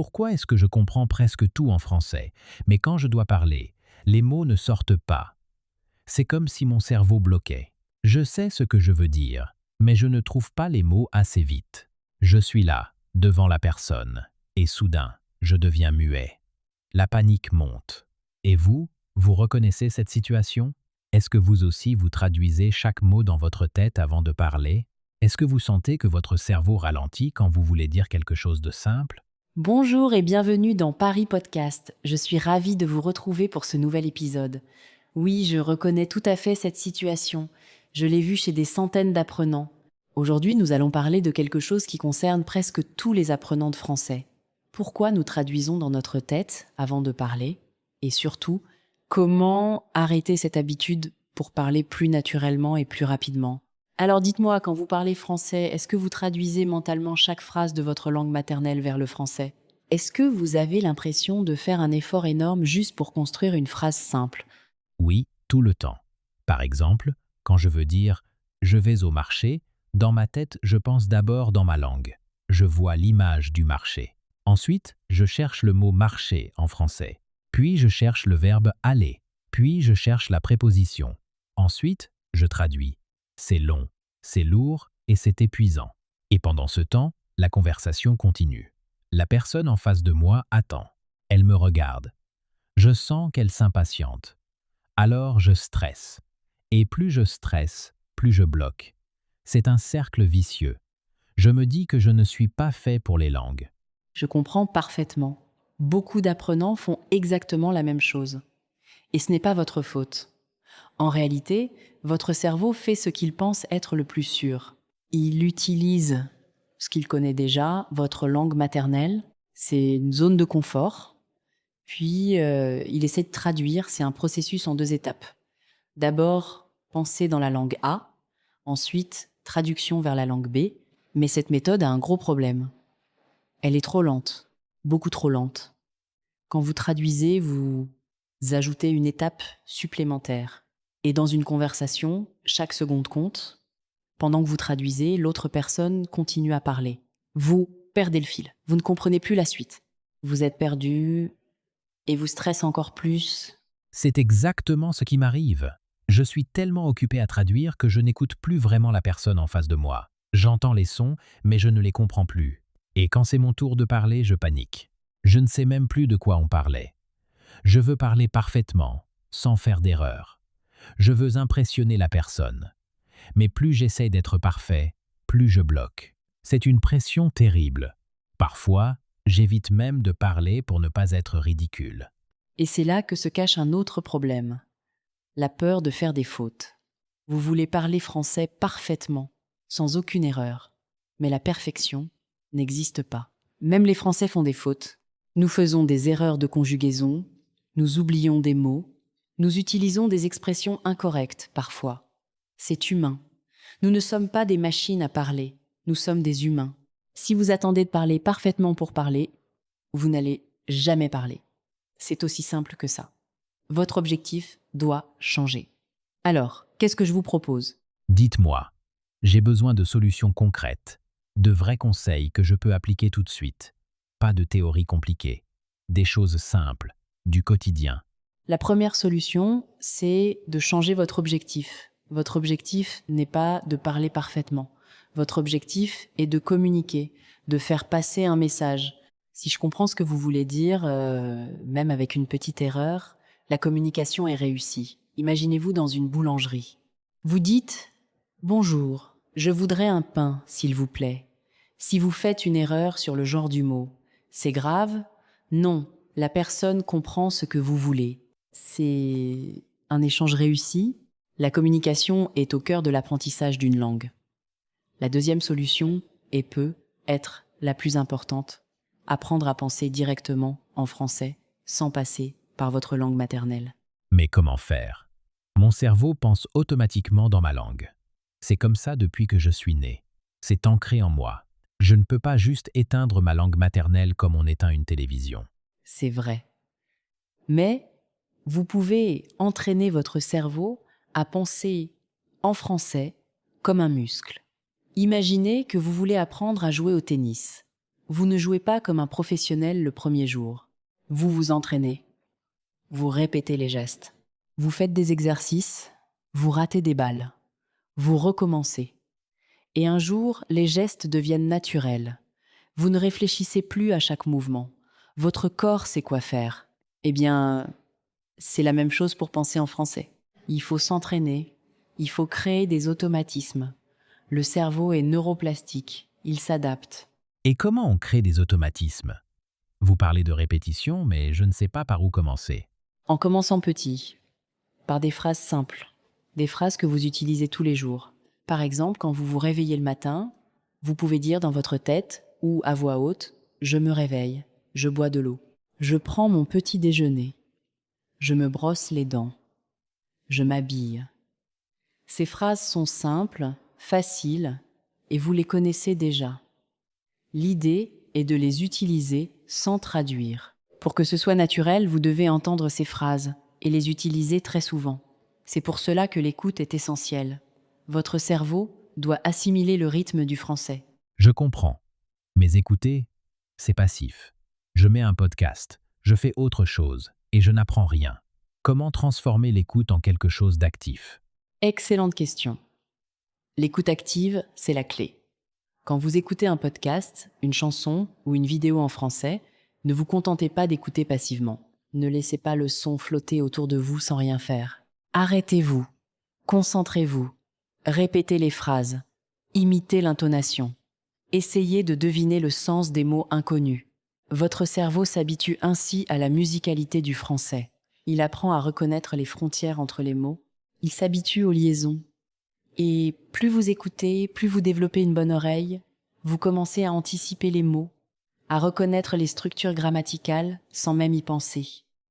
Pourquoi est-ce que je comprends presque tout en français, mais quand je dois parler, les mots ne sortent pas? C'est comme si mon cerveau bloquait. Je sais ce que je veux dire, mais je ne trouve pas les mots assez vite. Je suis là, devant la personne, et soudain, je deviens muet. La panique monte. Et vous, vous reconnaissez cette situation? Est-ce que vous aussi vous traduisez chaque mot dans votre tête avant de parler? Est-ce que vous sentez que votre cerveau ralentit quand vous voulez dire quelque chose de simple? Bonjour et bienvenue dans Paris Podcast. Je suis ravie de vous retrouver pour ce nouvel épisode. Oui, je reconnais tout à fait cette situation. Je l'ai vue chez des centaines d'apprenants. Aujourd'hui, nous allons parler de quelque chose qui concerne presque tous les apprenants de français. Pourquoi nous traduisons dans notre tête avant de parler? Et surtout, comment arrêter cette habitude pour parler plus naturellement et plus rapidement? Alors dites-moi, quand vous parlez français, est-ce que vous traduisez mentalement chaque phrase de votre langue maternelle vers le français? Est-ce que vous avez l'impression de faire un effort énorme juste pour construire une phrase simple? Oui, tout le temps. Par exemple, quand je veux dire «je vais au marché», dans ma tête, je pense d'abord dans ma langue. Je vois l'image du marché. Ensuite, je cherche le mot marcher en français. Puis je cherche le verbe aller. Puis je cherche la préposition. Ensuite, je traduis. C'est long, c'est lourd et c'est épuisant. Et pendant ce temps, la conversation continue. La personne en face de moi attend. Elle me regarde. Je sens qu'elle s'impatiente. Alors je stresse. Et plus je stresse, plus je bloque. C'est un cercle vicieux. Je me dis que je ne suis pas fait pour les langues. Je comprends parfaitement. Beaucoup d'apprenants font exactement la même chose. Et ce n'est pas votre faute. En réalité, votre cerveau fait ce qu'il pense être le plus sûr. Il utilise ce qu'il connaît déjà, votre langue maternelle. C'est une zone de confort. Puis, il essaie de traduire. C'est un processus en 2 étapes. D'abord, penser dans la langue A. Ensuite, traduction vers la langue B. Mais cette méthode a un gros problème. Elle est trop lente. Beaucoup trop lente. Quand vous traduisez, vous ajoutez une étape supplémentaire. Et dans une conversation, chaque seconde compte. Pendant que vous traduisez, l'autre personne continue à parler. Vous perdez le fil. Vous ne comprenez plus la suite. Vous êtes perdu et vous stressez encore plus. C'est exactement ce qui m'arrive. Je suis tellement occupé à traduire que je n'écoute plus vraiment la personne en face de moi. J'entends les sons, mais je ne les comprends plus. Et quand c'est mon tour de parler, je panique. Je ne sais même plus de quoi on parlait. Je veux parler parfaitement, sans faire d'erreur. Je veux impressionner la personne. Mais plus j'essaie d'être parfait, plus je bloque. C'est une pression terrible. Parfois, j'évite même de parler pour ne pas être ridicule. Et c'est là que se cache un autre problème. La peur de faire des fautes. Vous voulez parler français parfaitement, sans aucune erreur. Mais la perfection n'existe pas. Même les Français font des fautes. Nous faisons des erreurs de conjugaison, nous oublions des mots, nous utilisons des expressions incorrectes parfois. C'est humain. Nous ne sommes pas des machines à parler, nous sommes des humains. Si vous attendez de parler parfaitement pour parler, vous n'allez jamais parler. C'est aussi simple que ça. Votre objectif doit changer. Alors, qu'est-ce que je vous propose? Dites-moi, j'ai besoin de solutions concrètes, de vrais conseils que je peux appliquer tout de suite. Pas de théories compliquées, des choses simples, du quotidien. La première solution, c'est de changer votre objectif. Votre objectif n'est pas de parler parfaitement. Votre objectif est de communiquer, de faire passer un message. Si je comprends ce que vous voulez dire, même avec une petite erreur, la communication est réussie. Imaginez-vous dans une boulangerie. Vous dites « Bonjour, je voudrais un pain, s'il vous plaît ». Si vous faites une erreur sur le genre du mot, c'est grave? Non, la personne comprend ce que vous voulez. C'est un échange réussi. La communication est au cœur de l'apprentissage d'une langue. La deuxième solution peut être la plus importante. Apprendre à penser directement en français, sans passer par votre langue maternelle. Mais comment faire? Mon cerveau pense automatiquement dans ma langue. C'est comme ça depuis que je suis né. C'est ancré en moi. Je ne peux pas juste éteindre ma langue maternelle comme on éteint une télévision. C'est vrai. Mais vous pouvez entraîner votre cerveau à penser en français comme un muscle. Imaginez que vous voulez apprendre à jouer au tennis. Vous ne jouez pas comme un professionnel le premier jour. Vous vous entraînez. Vous répétez les gestes. Vous faites des exercices. Vous ratez des balles. Vous recommencez. Et un jour, les gestes deviennent naturels. Vous ne réfléchissez plus à chaque mouvement. Votre corps sait quoi faire. Eh bien, c'est la même chose pour penser en français. Il faut s'entraîner. Il faut créer des automatismes. Le cerveau est neuroplastique. Il s'adapte. Et comment on crée des automatismes? Vous parlez de répétition, mais je ne sais pas par où commencer. En commençant petit, par des phrases simples, des phrases que vous utilisez tous les jours. Par exemple, quand vous vous réveillez le matin, vous pouvez dire dans votre tête ou à voix haute « Je me réveille, je bois de l'eau, je prends mon petit déjeuner, je me brosse les dents, je m'habille ». Ces phrases sont simples, faciles, et vous les connaissez déjà. L'idée est de les utiliser sans traduire. Pour que ce soit naturel, vous devez entendre ces phrases et les utiliser très souvent. C'est pour cela que l'écoute est essentielle. Votre cerveau doit assimiler le rythme du français. Je comprends. Mais écoutez, c'est passif. Je mets un podcast, je fais autre chose, et je n'apprends rien. Comment transformer l'écoute en quelque chose d'actif? Excellente question. L'écoute active, c'est la clé. Quand vous écoutez un podcast, une chanson ou une vidéo en français, ne vous contentez pas d'écouter passivement. Ne laissez pas le son flotter autour de vous sans rien faire. Arrêtez-vous, concentrez-vous, répétez les phrases, imitez l'intonation. Essayez de deviner le sens des mots inconnus. Votre cerveau s'habitue ainsi à la musicalité du français. Il apprend à reconnaître les frontières entre les mots. Il s'habitue aux liaisons. Et plus vous écoutez, plus vous développez une bonne oreille, vous commencez à anticiper les mots, à reconnaître les structures grammaticales sans même y penser.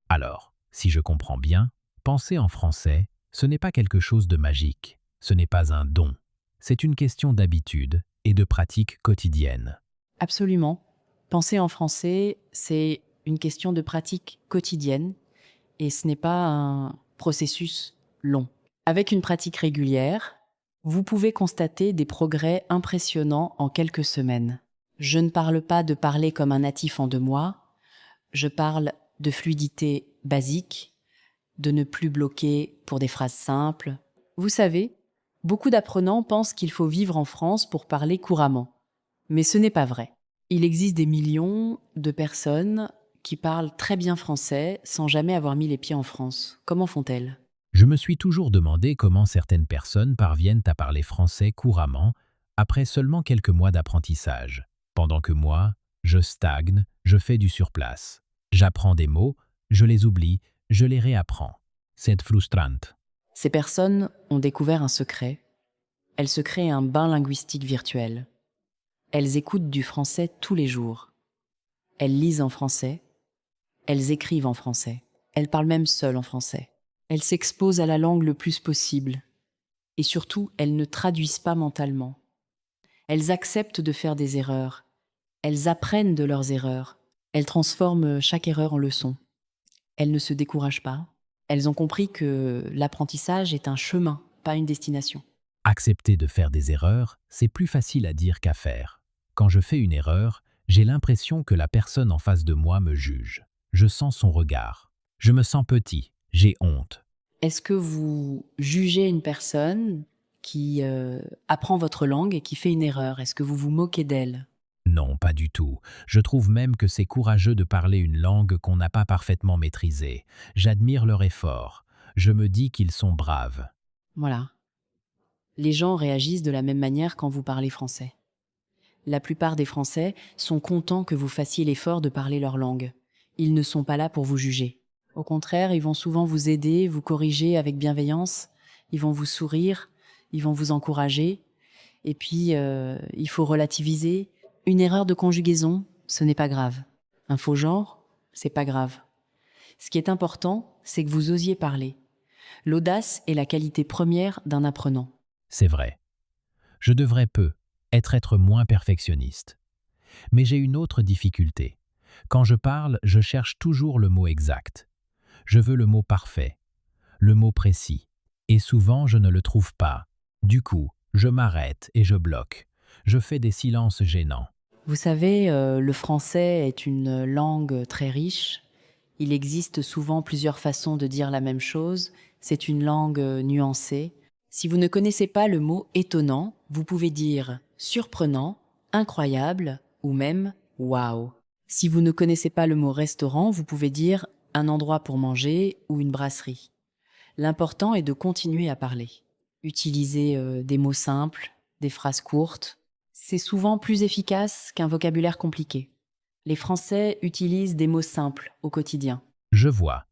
Alors, si je comprends bien, penser en français, ce n'est pas quelque chose de magique, ce n'est pas un don. C'est une question d'habitude et de pratique quotidienne. Absolument. Penser en français, c'est une question de pratique quotidienne et ce n'est pas un processus long. Avec une pratique régulière, vous pouvez constater des progrès impressionnants en quelques semaines. Je ne parle pas de parler comme un natif en 2 mois, je parle de fluidité basique, de ne plus bloquer pour des phrases simples. Vous savez, beaucoup d'apprenants pensent qu'il faut vivre en France pour parler couramment. Mais ce n'est pas vrai. Il existe des millions de personnes qui parlent très bien français sans jamais avoir mis les pieds en France. Comment font-elles ? Je me suis toujours demandé comment certaines personnes parviennent à parler français couramment après seulement quelques mois d'apprentissage. Pendant que moi, je stagne, je fais du surplace. J'apprends des mots, je les oublie, je les réapprends. C'est frustrant. Ces personnes ont découvert un secret. Elles se créent un bain linguistique virtuel. Elles écoutent du français tous les jours. Elles lisent en français. Elles écrivent en français. Elles parlent même seules en français. Elles s'exposent à la langue le plus possible. Et surtout, elles ne traduisent pas mentalement. Elles acceptent de faire des erreurs. Elles apprennent de leurs erreurs. Elles transforment chaque erreur en leçon. Elles ne se découragent pas. Elles ont compris que l'apprentissage est un chemin, pas une destination. Accepter de faire des erreurs, c'est plus facile à dire qu'à faire. Quand je fais une erreur, j'ai l'impression que la personne en face de moi me juge. Je sens son regard. Je me sens petit. J'ai honte. Est-ce que vous jugez une personne qui apprend votre langue et qui fait une erreur? Est-ce que vous vous moquez d'elle? Non, pas du tout. Je trouve même que c'est courageux de parler une langue qu'on n'a pas parfaitement maîtrisée. J'admire leur effort. Je me dis qu'ils sont braves. Voilà. Les gens réagissent de la même manière quand vous parlez français. La plupart des Français sont contents que vous fassiez l'effort de parler leur langue. Ils ne sont pas là pour vous juger. Au contraire, ils vont souvent vous aider, vous corriger avec bienveillance. Ils vont vous sourire, ils vont vous encourager. Et puis, il faut relativiser. Une erreur de conjugaison, ce n'est pas grave. Un faux genre, c'est pas grave. Ce qui est important, c'est que vous osiez parler. L'audace est la qualité première d'un apprenant. C'est vrai. Je devrais être moins perfectionniste. Mais j'ai une autre difficulté. Quand je parle, je cherche toujours le mot exact. Je veux le mot parfait, le mot précis. Et souvent, je ne le trouve pas. Du coup, je m'arrête et je bloque. Je fais des silences gênants. Vous savez, le français est une langue très riche. Il existe souvent plusieurs façons de dire la même chose. C'est une langue nuancée. Si vous ne connaissez pas le mot étonnant, vous pouvez dire surprenant, incroyable ou même waouh. Si vous ne connaissez pas le mot restaurant, vous pouvez dire un endroit pour manger ou une brasserie. L'important est de continuer à parler. Utilisez des mots simples, des phrases courtes. C'est souvent plus efficace qu'un vocabulaire compliqué. Les Français utilisent des mots simples au quotidien. Je vois.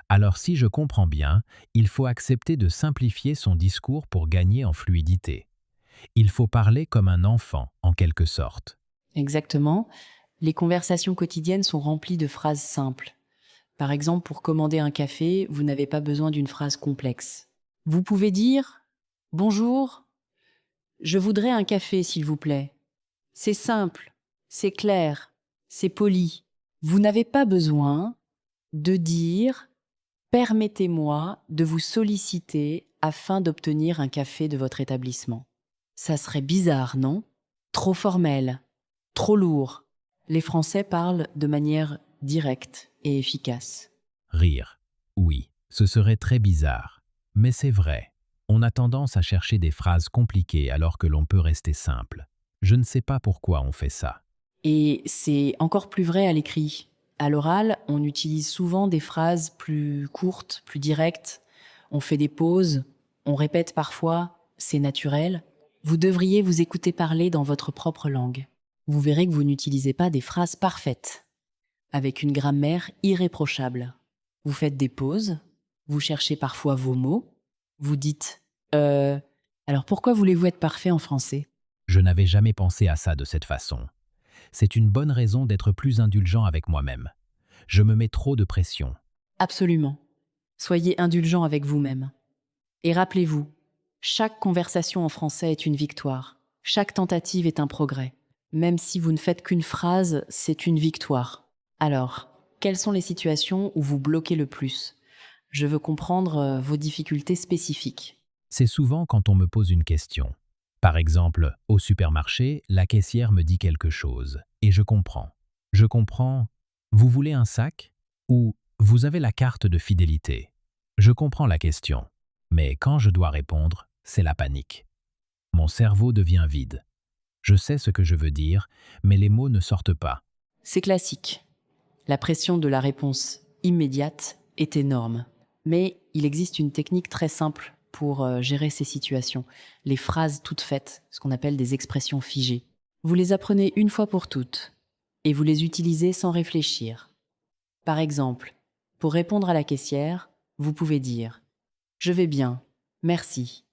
Alors si je comprends bien, il faut accepter de simplifier son discours pour gagner en fluidité. Il faut parler comme un enfant, en quelque sorte. Exactement. Les conversations quotidiennes sont remplies de phrases simples. Par exemple, pour commander un café, vous n'avez pas besoin d'une phrase complexe. Vous pouvez dire « Bonjour, je voudrais un café, s'il vous plaît ». C'est simple, c'est clair, c'est poli. Vous n'avez pas besoin de dire « Permettez-moi de vous solliciter afin d'obtenir un café de votre établissement ». Ça serait bizarre, non? Trop formel, trop lourd. Les Français parlent de manière directe et efficace. Rire. Oui, ce serait très bizarre. Mais c'est vrai. On a tendance à chercher des phrases compliquées alors que l'on peut rester simple. Je ne sais pas pourquoi on fait ça. Et c'est encore plus vrai à l'écrit. À l'oral, on utilise souvent des phrases plus courtes, plus directes. On fait des pauses, on répète parfois « c'est naturel ». Vous devriez vous écouter parler dans votre propre langue. Vous verrez que vous n'utilisez pas des phrases parfaites, avec une grammaire irréprochable. Vous faites des pauses, vous cherchez parfois vos mots, vous dites alors pourquoi voulez-vous être parfait en français ?» Je n'avais jamais pensé à ça de cette façon. C'est une bonne raison d'être plus indulgent avec moi-même. Je me mets trop de pression. Absolument. Soyez indulgent avec vous-même. Et rappelez-vous, chaque conversation en français est une victoire. Chaque tentative est un progrès. Même si vous ne faites qu'une phrase, c'est une victoire. Alors, quelles sont les situations où vous bloquez le plus? Je veux comprendre vos difficultés spécifiques. C'est souvent quand on me pose une question. Par exemple, au supermarché, la caissière me dit quelque chose et je comprends. Je comprends « Vous voulez un sac ?» ou « Vous avez la carte de fidélité ?» Je comprends la question, mais quand je dois répondre, c'est la panique. Mon cerveau devient vide. Je sais ce que je veux dire, mais les mots ne sortent pas. C'est classique. La pression de la réponse immédiate est énorme. Mais il existe une technique très simple pour gérer ces situations. Les phrases toutes faites, ce qu'on appelle des expressions figées. Vous les apprenez une fois pour toutes et vous les utilisez sans réfléchir. Par exemple, pour répondre à la caissière, vous pouvez dire « Je vais bien, merci ».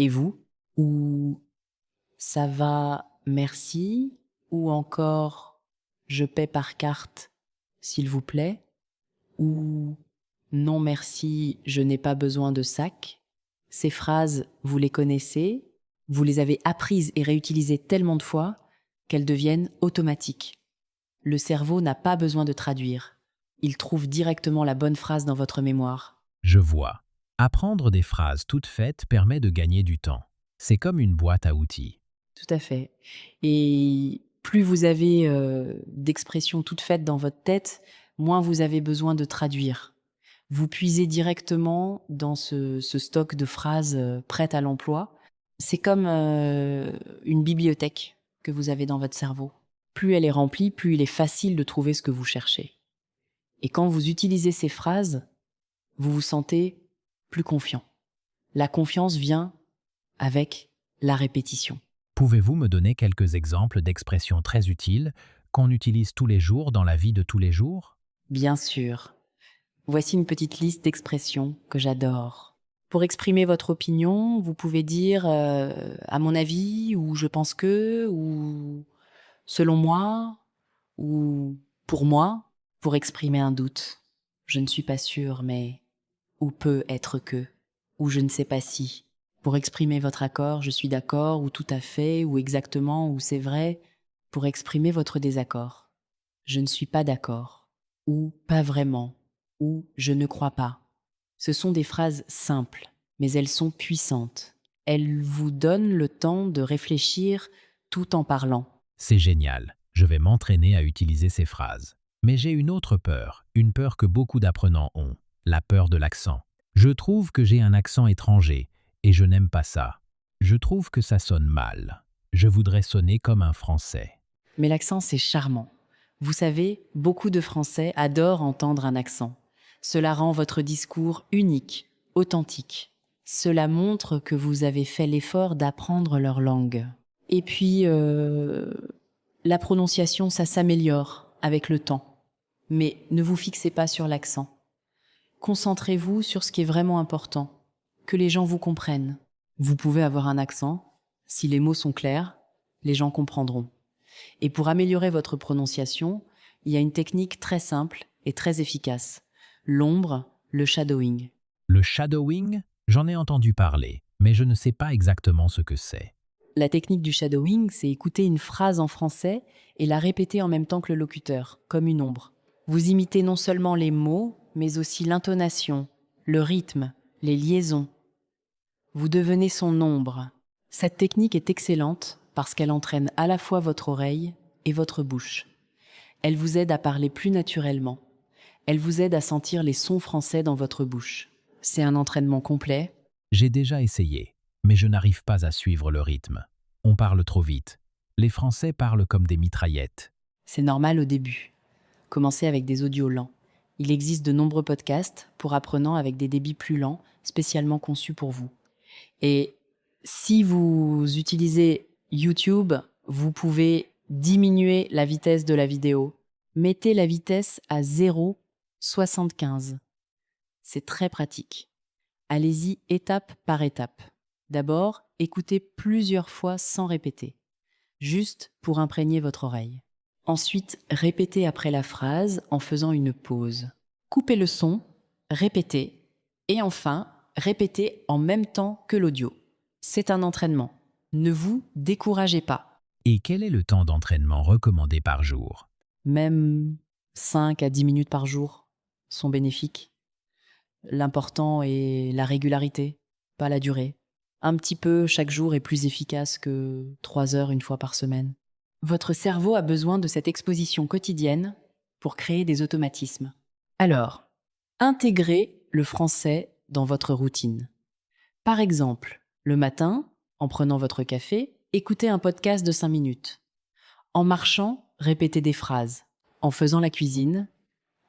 Et vous? Ou « Ça va, merci » ou encore « Je paie par carte, s'il vous plaît » ou « Non merci, je n'ai pas besoin de sac ». Ces phrases, vous les connaissez, vous les avez apprises et réutilisées tellement de fois qu'elles deviennent automatiques. Le cerveau n'a pas besoin de traduire. Il trouve directement la bonne phrase dans votre mémoire. Je vois. Apprendre des phrases toutes faites permet de gagner du temps. C'est comme une boîte à outils. Tout à fait. Et plus vous avez d'expressions toutes faites dans votre tête, moins vous avez besoin de traduire. Vous puisez directement dans ce stock de phrases prêtes à l'emploi. C'est comme une bibliothèque que vous avez dans votre cerveau. Plus elle est remplie, plus il est facile de trouver ce que vous cherchez. Et quand vous utilisez ces phrases, vous vous sentez plus confiant. La confiance vient avec la répétition. Pouvez-vous me donner quelques exemples d'expressions très utiles qu'on utilise tous les jours dans la vie de tous les jours? Bien sûr. Voici une petite liste d'expressions que j'adore. Pour exprimer votre opinion, vous pouvez dire à mon avis, ou je pense que, ou selon moi, ou pour moi, pour exprimer un doute. Je ne suis pas sûre, mais ou peut être que, ou je ne sais pas si. Pour exprimer votre accord, je suis d'accord, ou tout à fait, ou exactement, ou c'est vrai. Pour exprimer votre désaccord, je ne suis pas d'accord, ou pas vraiment, ou je ne crois pas. Ce sont des phrases simples, mais elles sont puissantes. Elles vous donnent le temps de réfléchir tout en parlant. C'est génial. Je vais m'entraîner à utiliser ces phrases. Mais j'ai une autre peur, une peur que beaucoup d'apprenants ont, la peur de l'accent. Je trouve que j'ai un accent étranger et je n'aime pas ça. Je trouve que ça sonne mal. Je voudrais sonner comme un Français. Mais l'accent, c'est charmant. Vous savez, beaucoup de Français adorent entendre un accent. Cela rend votre discours unique, authentique. Cela montre que vous avez fait l'effort d'apprendre leur langue. Et puis, la prononciation, ça s'améliore avec le temps. Mais ne vous fixez pas sur l'accent. Concentrez-vous sur ce qui est vraiment important, que les gens vous comprennent. Vous pouvez avoir un accent, si les mots sont clairs, les gens comprendront. Et pour améliorer votre prononciation, il y a une technique très simple et très efficace. L'ombre, le shadowing. Le shadowing, j'en ai entendu parler, mais je ne sais pas exactement ce que c'est. La technique du shadowing, c'est écouter une phrase en français et la répéter en même temps que le locuteur, comme une ombre. Vous imitez non seulement les mots, mais aussi l'intonation, le rythme, les liaisons. Vous devenez son ombre. Cette technique est excellente parce qu'elle entraîne à la fois votre oreille et votre bouche. Elle vous aide à parler plus naturellement. Elle vous aide à sentir les sons français dans votre bouche. C'est un entraînement complet. J'ai déjà essayé, mais je n'arrive pas à suivre le rythme. On parle trop vite. Les Français parlent comme des mitraillettes. C'est normal au début. Commencez avec des audios lents. Il existe de nombreux podcasts pour apprenants avec des débits plus lents, spécialement conçus pour vous. Et si vous utilisez YouTube, vous pouvez diminuer la vitesse de la vidéo. Mettez la vitesse à 0,75. C'est très pratique. Allez-y étape par étape. D'abord, écoutez plusieurs fois sans répéter, juste pour imprégner votre oreille. Ensuite, répétez après la phrase en faisant une pause. Coupez le son, répétez, et enfin, répétez en même temps que l'audio. C'est un entraînement. Ne vous découragez pas. Et quel est le temps d'entraînement recommandé par jour? Même 5 à 10 minutes par jour sont bénéfiques. L'important est la régularité, pas la durée. Un petit peu chaque jour est plus efficace que 3 heures une fois par semaine. Votre cerveau a besoin de cette exposition quotidienne pour créer des automatismes. Alors, intégrez le français dans votre routine. Par exemple, le matin, en prenant votre café, écoutez un podcast de 5 minutes. En marchant, répétez des phrases. En faisant la cuisine,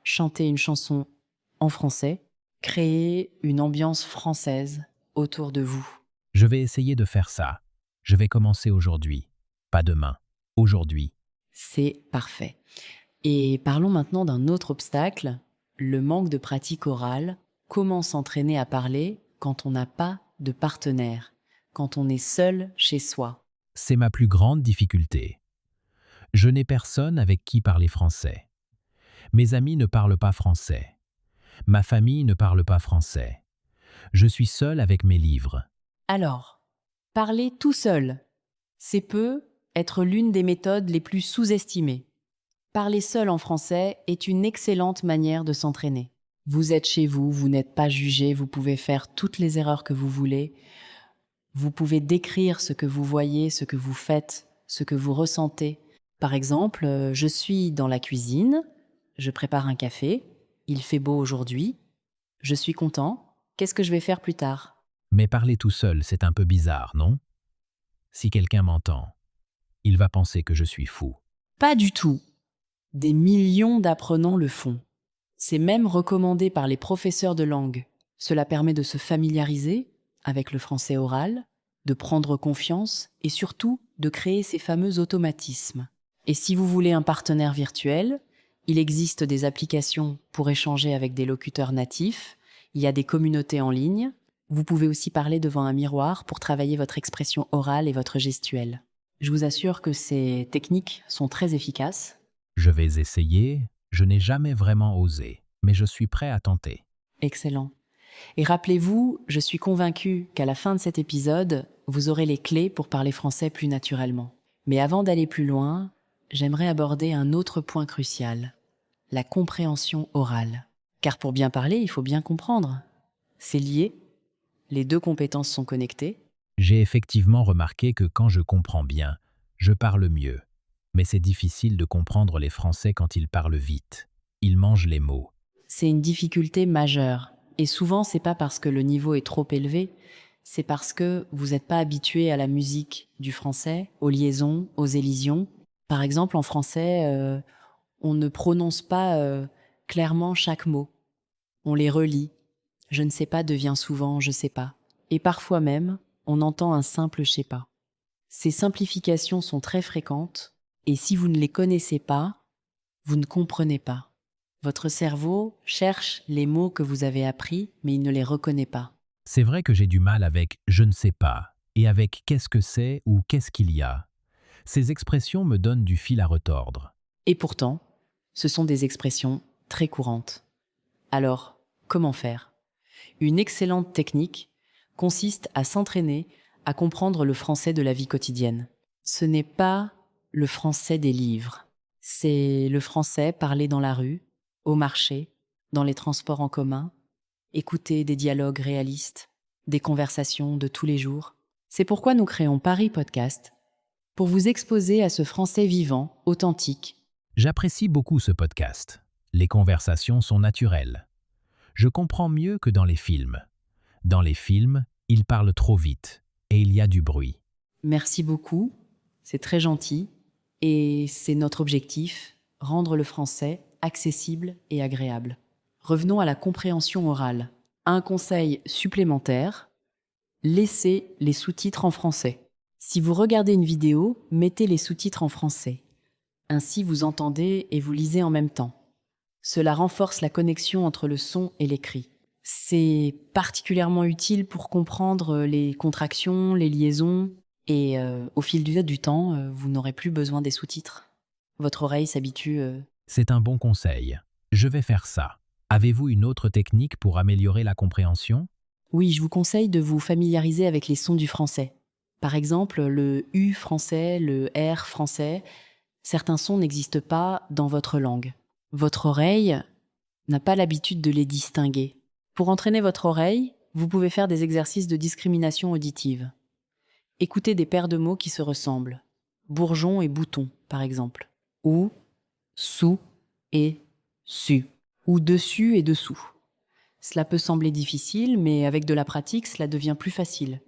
chantez une chanson en français. Créez une ambiance française autour de vous. Je vais essayer de faire ça. Je vais commencer aujourd'hui, pas demain. Aujourd'hui. C'est parfait. Et parlons maintenant d'un autre obstacle, le manque de pratique orale. Comment s'entraîner à parler quand on n'a pas de partenaire, quand on est seul chez soi? C'est ma plus grande difficulté. Je n'ai personne avec qui parler français. Mes amis ne parlent pas français. Ma famille ne parle pas français. Je suis seul avec mes livres. Alors, parler tout seul, c'est peut être l'une des méthodes les plus sous-estimées. Parler seul en français est une excellente manière de s'entraîner. Vous êtes chez vous, vous n'êtes pas jugé, vous pouvez faire toutes les erreurs que vous voulez. Vous pouvez décrire ce que vous voyez, ce que vous faites, ce que vous ressentez. Par exemple, je suis dans la cuisine, je prépare un café, il fait beau aujourd'hui, je suis content, qu'est-ce que je vais faire plus tard? Mais parler tout seul, c'est un peu bizarre, non? Si quelqu'un m'entend, il va penser que je suis fou. Pas du tout. Des millions d'apprenants le font. C'est même recommandé par les professeurs de langue. Cela permet de se familiariser avec le français oral, de prendre confiance et surtout de créer ces fameux automatismes. Et si vous voulez un partenaire virtuel, il existe des applications pour échanger avec des locuteurs natifs, il y a des communautés en ligne. Vous pouvez aussi parler devant un miroir pour travailler votre expression orale et votre gestuelle. Je vous assure que ces techniques sont très efficaces. Je vais essayer, je n'ai jamais vraiment osé, mais je suis prêt à tenter. Excellent. Et rappelez-vous, je suis convaincue qu'à la fin de cet épisode, vous aurez les clés pour parler français plus naturellement. Mais avant d'aller plus loin, j'aimerais aborder un autre point crucial, la compréhension orale. Car pour bien parler, il faut bien comprendre. C'est lié, les deux compétences sont connectées. J'ai effectivement remarqué que quand je comprends bien, je parle mieux. Mais c'est difficile de comprendre les Français quand ils parlent vite. Ils mangent les mots. C'est une difficulté majeure. Et souvent, c'est pas parce que le niveau est trop élevé, c'est parce que vous n'êtes pas habitué à la musique du français, aux liaisons, aux élisions. Par exemple, en français, on ne prononce pas clairement chaque mot. On les relie. Je ne sais pas devient souvent je sais pas. Et parfois même, on entend un simple je sais pas. Ces simplifications sont très fréquentes, et si vous ne les connaissez pas, vous ne comprenez pas. Votre cerveau cherche les mots que vous avez appris, mais il ne les reconnaît pas. C'est vrai que j'ai du mal avec je ne sais pas et avec qu'est-ce que c'est ou qu'est-ce qu'il y a. Ces expressions me donnent du fil à retordre. Et pourtant, ce sont des expressions très courantes. Alors, comment faire? Une excellente technique consiste à s'entraîner à comprendre le français de la vie quotidienne. Ce n'est pas le français des livres. C'est le français parlé dans la rue, au marché, dans les transports en commun, écouter des dialogues réalistes, des conversations de tous les jours. C'est pourquoi nous créons Paris Podcast, pour vous exposer à ce français vivant, authentique. J'apprécie beaucoup ce podcast. Les conversations sont naturelles. Je comprends mieux que dans les films. Dans les films, ils parlent trop vite et il y a du bruit. Merci beaucoup, c'est très gentil et c'est notre objectif, rendre le français accessible et agréable. Revenons à la compréhension orale. Un conseil supplémentaire, laissez les sous-titres en français. Si vous regardez une vidéo, mettez les sous-titres en français. Ainsi, vous entendez et vous lisez en même temps. Cela renforce la connexion entre le son et l'écrit. C'est particulièrement utile pour comprendre les contractions, les liaisons, et au fil du temps, vous n'aurez plus besoin des sous-titres. Votre oreille s'habitue. C'est un bon conseil. Je vais faire ça. Avez-vous une autre technique pour améliorer la compréhension? Oui, je vous conseille de vous familiariser avec les sons du français. Par exemple, le U français, le R français, certains sons n'existent pas dans votre langue. Votre oreille n'a pas l'habitude de les distinguer. Pour entraîner votre oreille, vous pouvez faire des exercices de discrimination auditive. Écoutez des paires de mots qui se ressemblent. Bourgeon et bouton, par exemple. Ou, sous et su. Ou dessus et dessous. Cela peut sembler difficile, mais avec de la pratique, cela devient plus facile.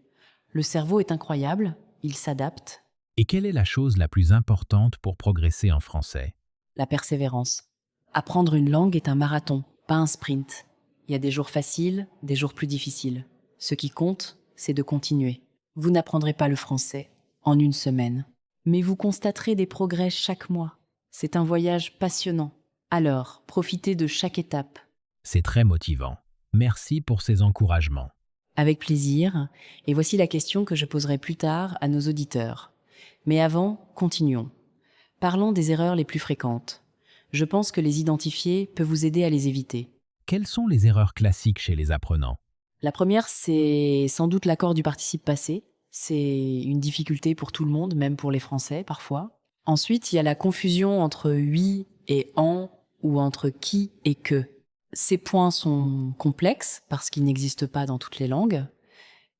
Le cerveau est incroyable, il s'adapte. Et quelle est la chose la plus importante pour progresser en français? La persévérance. Apprendre une langue est un marathon, pas un sprint. Il y a des jours faciles, des jours plus difficiles. Ce qui compte, c'est de continuer. Vous n'apprendrez pas le français en une semaine, mais vous constaterez des progrès chaque mois. C'est un voyage passionnant. Alors, profitez de chaque étape. C'est très motivant. Merci pour ces encouragements. Avec plaisir, et voici la question que je poserai plus tard à nos auditeurs. Mais avant, continuons. Parlons des erreurs les plus fréquentes. Je pense que les identifier peut vous aider à les éviter. Quelles sont les erreurs classiques chez les apprenants? La première, c'est sans doute l'accord du participe passé. C'est une difficulté pour tout le monde, même pour les Français parfois. Ensuite, il y a la confusion entre oui et en ou entre qui et que. Ces points sont complexes parce qu'ils n'existent pas dans toutes les langues.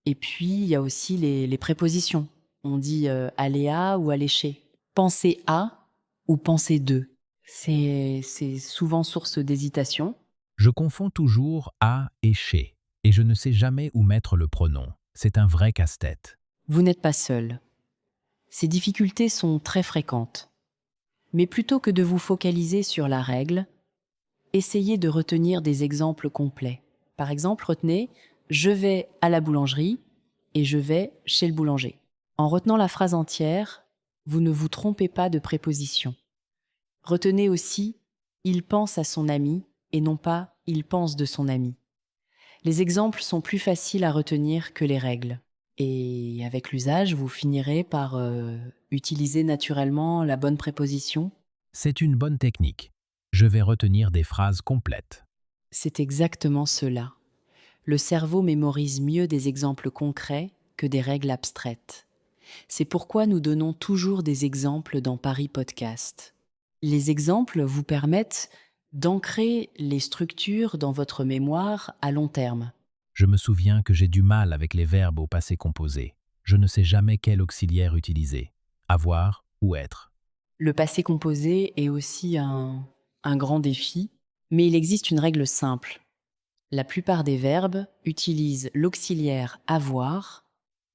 Et puis, il y a aussi les prépositions. On dit aller à ou aller chez. Penser à ou penser de. C'est souvent source d'hésitation. Je confonds toujours à et chez, et je ne sais jamais où mettre le pronom. C'est un vrai casse-tête. Vous n'êtes pas seul. Ces difficultés sont très fréquentes. Mais plutôt que de vous focaliser sur la règle, essayez de retenir des exemples complets. Par exemple, retenez « je vais à la boulangerie » et « je vais chez le boulanger ». En retenant la phrase entière, vous ne vous trompez pas de préposition. Retenez aussi « il pense à son ami » et non pas « il pense de son ami ». Les exemples sont plus faciles à retenir que les règles. Et avec l'usage, vous finirez par utiliser naturellement la bonne préposition. C'est une bonne technique. Je vais retenir des phrases complètes. C'est exactement cela. Le cerveau mémorise mieux des exemples concrets que des règles abstraites. C'est pourquoi nous donnons toujours des exemples dans Paris Podcast. Les exemples vous permettent d'ancrer les structures dans votre mémoire à long terme. Je me souviens que j'ai du mal avec les verbes au passé composé. Je ne sais jamais quel auxiliaire utiliser. Avoir ou être. Le passé composé est aussi un grand défi, mais il existe une règle simple. La plupart des verbes utilisent l'auxiliaire avoir,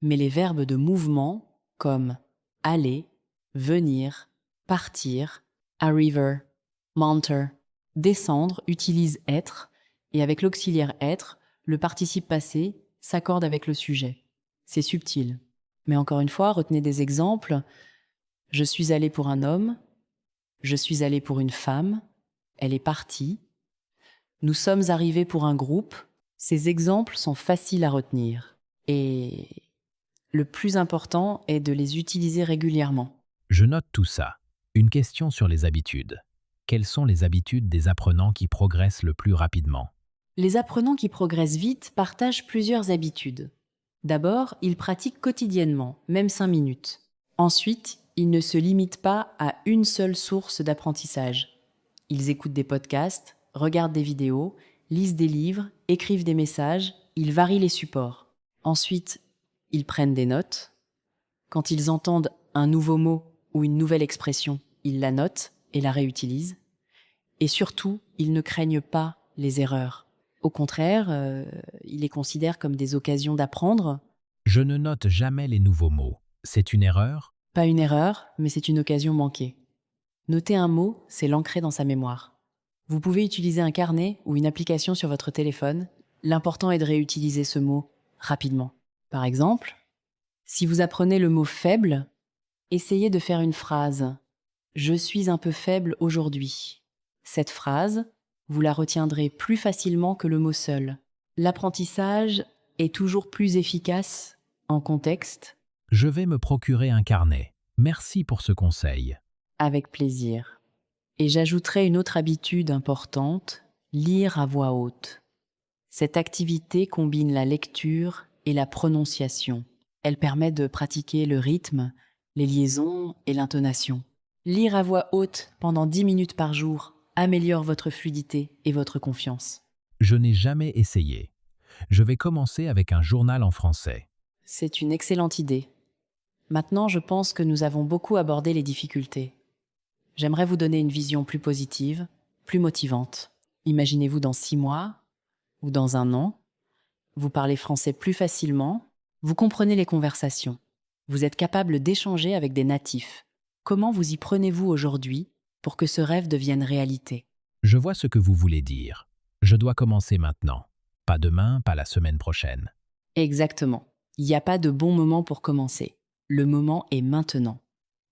mais les verbes de mouvement, comme aller, venir, partir, arriver, monter, descendre, utilisent être, et avec l'auxiliaire être, le participe passé s'accorde avec le sujet. C'est subtil. Mais encore une fois, retenez des exemples. Je suis allé pour un homme, je suis allé pour une femme, elle est partie. Nous sommes arrivés pour un groupe. Ces exemples sont faciles à retenir. Et le plus important est de les utiliser régulièrement. Je note tout ça. Une question sur les habitudes. Quelles sont les habitudes des apprenants qui progressent le plus rapidement? Les apprenants qui progressent vite partagent plusieurs habitudes. D'abord, ils pratiquent quotidiennement, même 5 minutes. Ensuite, ils ne se limitent pas à une seule source d'apprentissage. Ils écoutent des podcasts, regardent des vidéos, lisent des livres, écrivent des messages, ils varient les supports. Ensuite, ils prennent des notes. Quand ils entendent un nouveau mot ou une nouvelle expression, ils la notent et la réutilisent. Et surtout, ils ne craignent pas les erreurs. Au contraire, ils les considèrent comme des occasions d'apprendre. Je ne note jamais les nouveaux mots. C'est une erreur? Pas une erreur, mais c'est une occasion manquée. Noter un mot, c'est l'ancrer dans sa mémoire. Vous pouvez utiliser un carnet ou une application sur votre téléphone. L'important est de réutiliser ce mot rapidement. Par exemple, si vous apprenez le mot faible, essayez de faire une phrase. Je suis un peu faible aujourd'hui. Cette phrase, vous la retiendrez plus facilement que le mot seul. L'apprentissage est toujours plus efficace en contexte. Je vais me procurer un carnet. Merci pour ce conseil. Avec plaisir. Et j'ajouterai une autre habitude importante, lire à voix haute. Cette activité combine la lecture et la prononciation. Elle permet de pratiquer le rythme, les liaisons et l'intonation. Lire à voix haute pendant 10 minutes par jour améliore votre fluidité et votre confiance. Je n'ai jamais essayé. Je vais commencer avec un journal en français. C'est une excellente idée. Maintenant, je pense que nous avons beaucoup abordé les difficultés. J'aimerais vous donner une vision plus positive, plus motivante. Imaginez-vous dans 6 mois ou dans 1 an. Vous parlez français plus facilement, vous comprenez les conversations. Vous êtes capable d'échanger avec des natifs. Comment vous y prenez-vous aujourd'hui pour que ce rêve devienne réalité? Je vois ce que vous voulez dire. Je dois commencer maintenant. Pas demain, pas la semaine prochaine. Exactement. Il n'y a pas de bon moment pour commencer. Le moment est maintenant.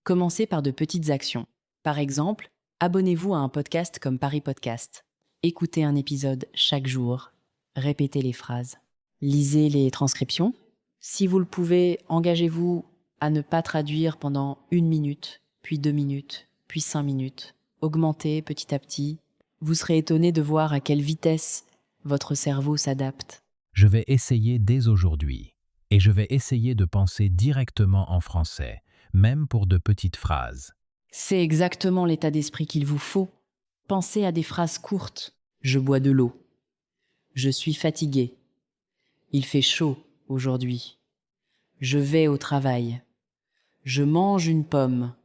Commencez par de petites actions. Par exemple, abonnez-vous à un podcast comme Paris Podcast. Écoutez un épisode chaque jour. Répétez les phrases. Lisez les transcriptions. Si vous le pouvez, engagez-vous à ne pas traduire pendant 1 minute, puis 2 minutes, puis 5 minutes. Augmentez petit à petit. Vous serez étonné de voir à quelle vitesse votre cerveau s'adapte. Je vais essayer dès aujourd'hui. Et je vais essayer de penser directement en français, même pour de petites phrases. C'est exactement l'état d'esprit qu'il vous faut. Pensez à des phrases courtes. Je bois de l'eau. Je suis fatigué. Il fait chaud aujourd'hui. Je vais au travail. Je mange une pomme.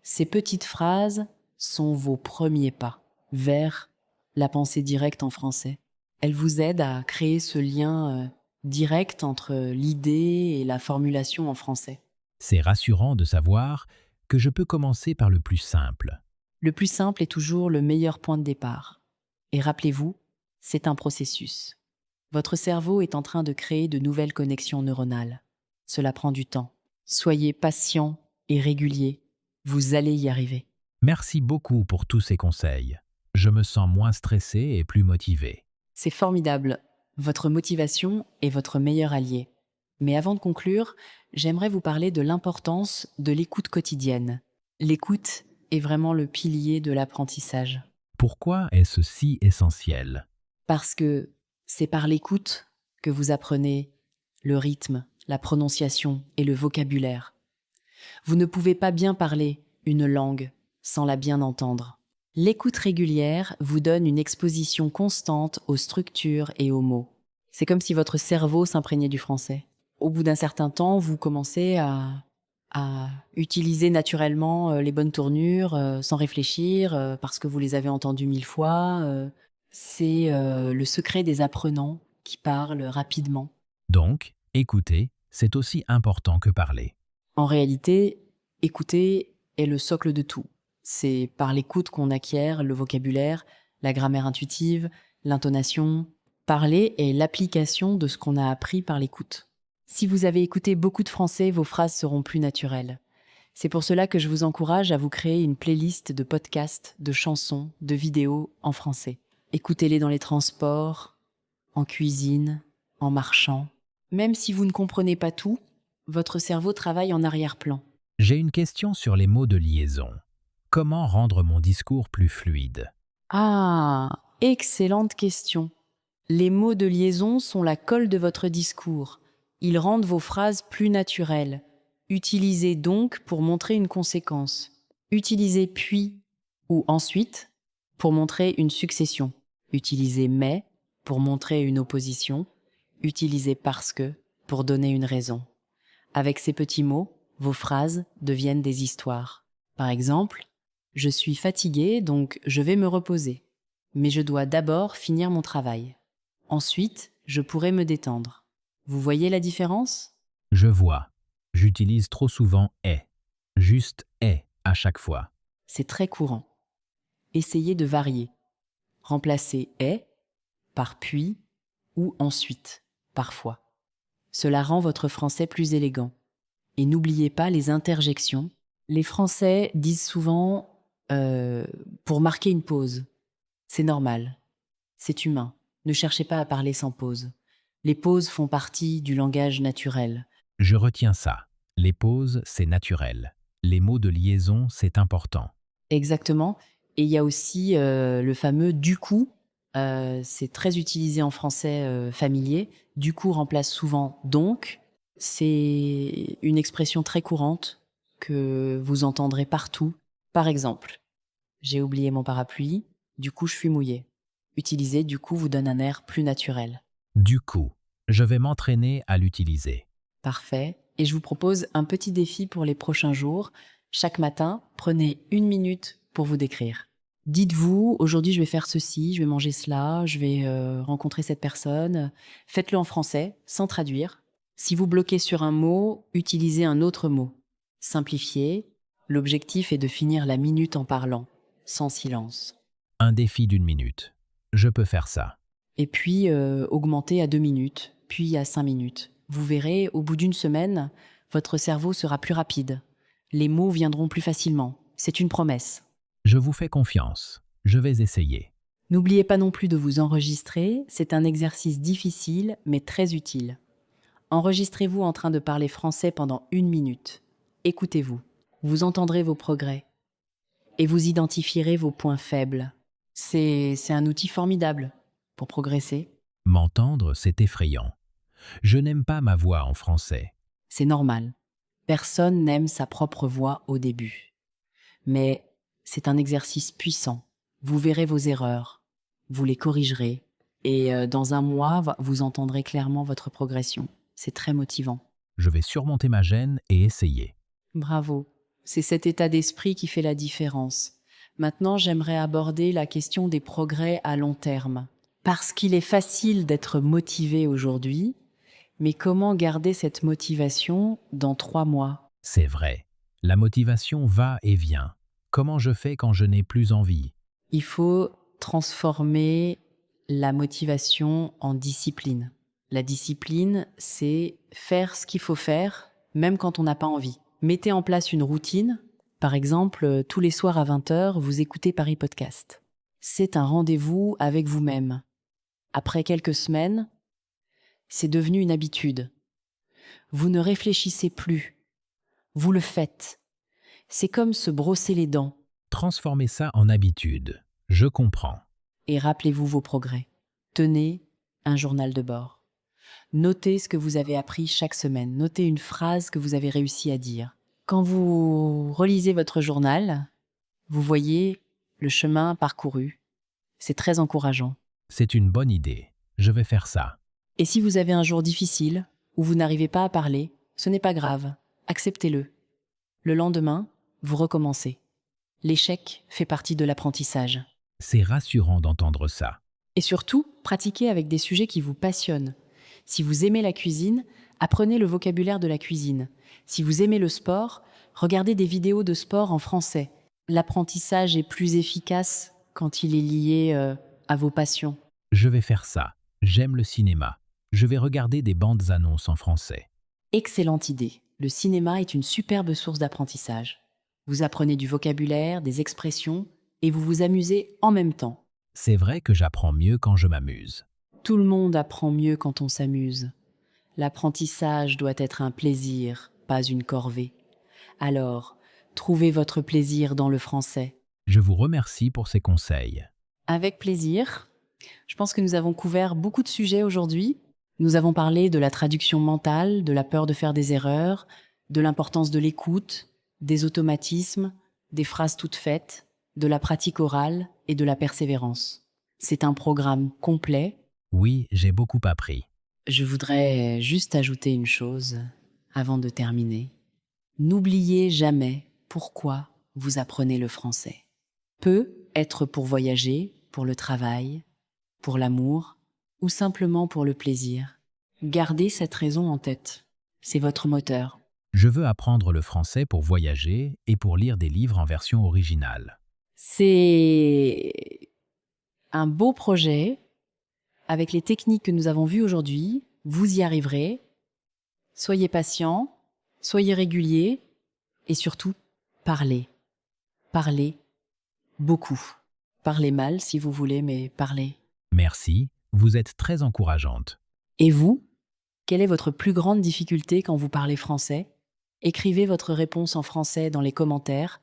Ces petites phrases sont vos premiers pas vers la pensée directe en français. Elles vous aident à créer ce lien direct entre l'idée et la formulation en français. C'est rassurant de savoir que je peux commencer par le plus simple. Le plus simple est toujours le meilleur point de départ. Et rappelez-vous, c'est un processus. Votre cerveau est en train de créer de nouvelles connexions neuronales. Cela prend du temps. Soyez patient et régulier. Vous allez y arriver. Merci beaucoup pour tous ces conseils. Je me sens moins stressé et plus motivé. C'est formidable. Votre motivation est votre meilleur allié. Mais avant de conclure, j'aimerais vous parler de l'importance de l'écoute quotidienne. L'écoute est vraiment le pilier de l'apprentissage. Pourquoi est-ce si essentiel? Parce que c'est par l'écoute que vous apprenez le rythme, la prononciation et le vocabulaire. Vous ne pouvez pas bien parler une langue sans la bien entendre. L'écoute régulière vous donne une exposition constante aux structures et aux mots. C'est comme si votre cerveau s'imprégnait du français. Au bout d'un certain temps, vous commencez à à utiliser naturellement les bonnes tournures sans réfléchir parce que vous les avez entendues 1000 fois. C'est le secret des apprenants qui parlent rapidement. Donc, écouter, c'est aussi important que parler. En réalité, écouter est le socle de tout. C'est par l'écoute qu'on acquiert le vocabulaire, la grammaire intuitive, l'intonation. Parler est l'application de ce qu'on a appris par l'écoute. Si vous avez écouté beaucoup de français, vos phrases seront plus naturelles. C'est pour cela que je vous encourage à vous créer une playlist de podcasts, de chansons, de vidéos en français. Écoutez-les dans les transports, en cuisine, en marchant. Même si vous ne comprenez pas tout, votre cerveau travaille en arrière-plan. J'ai une question sur les mots de liaison. Comment rendre mon discours plus fluide? Ah, excellente question. Les mots de liaison sont la colle de votre discours. Ils rendent vos phrases plus naturelles. Utilisez donc pour montrer une conséquence. Utilisez puis ou ensuite pour montrer une succession. Utilisez mais pour montrer une opposition. Utilisez parce que pour donner une raison. Avec ces petits mots, vos phrases deviennent des histoires. Par exemple, je suis fatigué, donc je vais me reposer. Mais je dois d'abord finir mon travail. Ensuite, je pourrai me détendre. Vous voyez la différence? Je vois. J'utilise trop souvent est. Juste est à chaque fois. C'est très courant. Essayez de varier. Remplacez est par puis ou ensuite, parfois. Cela rend votre français plus élégant. Et n'oubliez pas les interjections. Les Français disent souvent pour marquer une pause. C'est normal. C'est humain. Ne cherchez pas à parler sans pause. Les pauses font partie du langage naturel. Je retiens ça. Les pauses, c'est naturel. Les mots de liaison, c'est important. Exactement. Et il y a aussi le fameux du coup. C'est très utilisé en français familier. Du coup remplace souvent donc. C'est une expression très courante que vous entendrez partout. Par exemple, j'ai oublié mon parapluie, du coup je suis mouillé. Utiliser du coup vous donne un air plus naturel. Du coup, je vais m'entraîner à l'utiliser. Parfait. Et je vous propose un petit défi pour les prochains jours. Chaque matin, prenez 1 minute pour vous décrire. Dites-vous, aujourd'hui je vais faire ceci, je vais manger cela, je vais rencontrer cette personne. Faites-le en français, sans traduire. Si vous bloquez sur un mot, utilisez un autre mot. Simplifiez. L'objectif est de finir la minute en parlant, sans silence. Un défi d'1 minute. Je peux faire ça. Et puis augmenter à 2 minutes, puis à 5 minutes. Vous verrez, au bout d'une semaine, votre cerveau sera plus rapide. Les mots viendront plus facilement. C'est une promesse. Je vous fais confiance. Je vais essayer. N'oubliez pas non plus de vous enregistrer. C'est un exercice difficile, mais très utile. Enregistrez-vous en train de parler français pendant 1 minute. Écoutez-vous. Vous entendrez vos progrès. Et vous identifierez vos points faibles. C'est un outil formidable pour progresser. M'entendre, c'est effrayant. Je n'aime pas ma voix en français. C'est normal. Personne n'aime sa propre voix au début. Mais c'est un exercice puissant. Vous verrez vos erreurs, vous les corrigerez, et dans un mois, vous entendrez clairement votre progression. C'est très motivant. Je vais surmonter ma gêne et essayer. Bravo. C'est cet état d'esprit qui fait la différence. Maintenant, j'aimerais aborder la question des progrès à long terme. Parce qu'il est facile d'être motivé aujourd'hui, mais comment garder cette motivation dans 3 mois? C'est vrai. La motivation va et vient. Comment je fais quand je n'ai plus envie? Il faut transformer la motivation en discipline. La discipline, c'est faire ce qu'il faut faire, même quand on n'a pas envie. Mettez en place une routine. Par exemple, tous les soirs à 20h, vous écoutez Paris Podcast. C'est un rendez-vous avec vous-même. Après quelques semaines, c'est devenu une habitude. Vous ne réfléchissez plus. Vous le faites. C'est comme se brosser les dents. Transformer ça en habitude. Je comprends. Et rappelez-vous vos progrès. Tenez un journal de bord. Notez ce que vous avez appris chaque semaine. Notez une phrase que vous avez réussi à dire. Quand vous relisez votre journal, vous voyez le chemin parcouru. C'est très encourageant. C'est une bonne idée. Je vais faire ça. Et si vous avez un jour difficile, où vous n'arrivez pas à parler, ce n'est pas grave. Acceptez-le. Le lendemain, vous recommencez. L'échec fait partie de l'apprentissage. C'est rassurant d'entendre ça. Et surtout, pratiquez avec des sujets qui vous passionnent. Si vous aimez la cuisine, apprenez le vocabulaire de la cuisine. Si vous aimez le sport, regardez des vidéos de sport en français. L'apprentissage est plus efficace quand il est lié à vos passions. Je vais faire ça. J'aime le cinéma. Je vais regarder des bandes annonces en français. Excellente idée. Le cinéma est une superbe source d'apprentissage. Vous apprenez du vocabulaire, des expressions, et vous vous amusez en même temps. C'est vrai que j'apprends mieux quand je m'amuse. Tout le monde apprend mieux quand on s'amuse. L'apprentissage doit être un plaisir, pas une corvée. Alors, trouvez votre plaisir dans le français. Je vous remercie pour ces conseils. Avec plaisir. Je pense que nous avons couvert beaucoup de sujets aujourd'hui. Nous avons parlé de la traduction mentale, de la peur de faire des erreurs, de l'importance de l'écoute, des automatismes, des phrases toutes faites, de la pratique orale et de la persévérance. C'est un programme complet. Oui, j'ai beaucoup appris. Je voudrais juste ajouter une chose avant de terminer. N'oubliez jamais pourquoi vous apprenez le français. Peut être pour voyager, pour le travail, pour l'amour ou simplement pour le plaisir. Gardez cette raison en tête. C'est votre moteur. Je veux apprendre le français pour voyager et pour lire des livres en version originale. C'est un beau projet. Avec les techniques que nous avons vues aujourd'hui, vous y arriverez. Soyez patient, soyez régulier et surtout, parlez. Parlez beaucoup. Parlez mal si vous voulez, mais parlez. Merci, vous êtes très encourageante. Et vous, quelle est votre plus grande difficulté quand vous parlez français? Écrivez votre réponse en français dans les commentaires.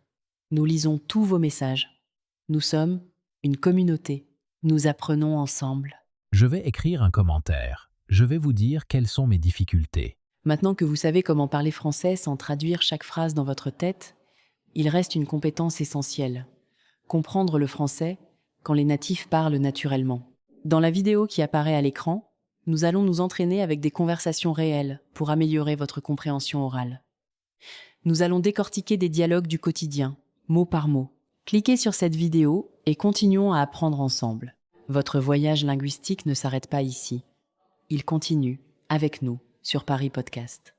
Nous lisons tous vos messages. Nous sommes une communauté. Nous apprenons ensemble. Je vais écrire un commentaire. Je vais vous dire quelles sont mes difficultés. Maintenant que vous savez comment parler français sans traduire chaque phrase dans votre tête, il reste une compétence essentielle. Comprendre le français quand les natifs parlent naturellement. Dans la vidéo qui apparaît à l'écran, nous allons nous entraîner avec des conversations réelles pour améliorer votre compréhension orale. Nous allons décortiquer des dialogues du quotidien, mot par mot. Cliquez sur cette vidéo et continuons à apprendre ensemble. Votre voyage linguistique ne s'arrête pas ici. Il continue avec nous sur Paris Podcast.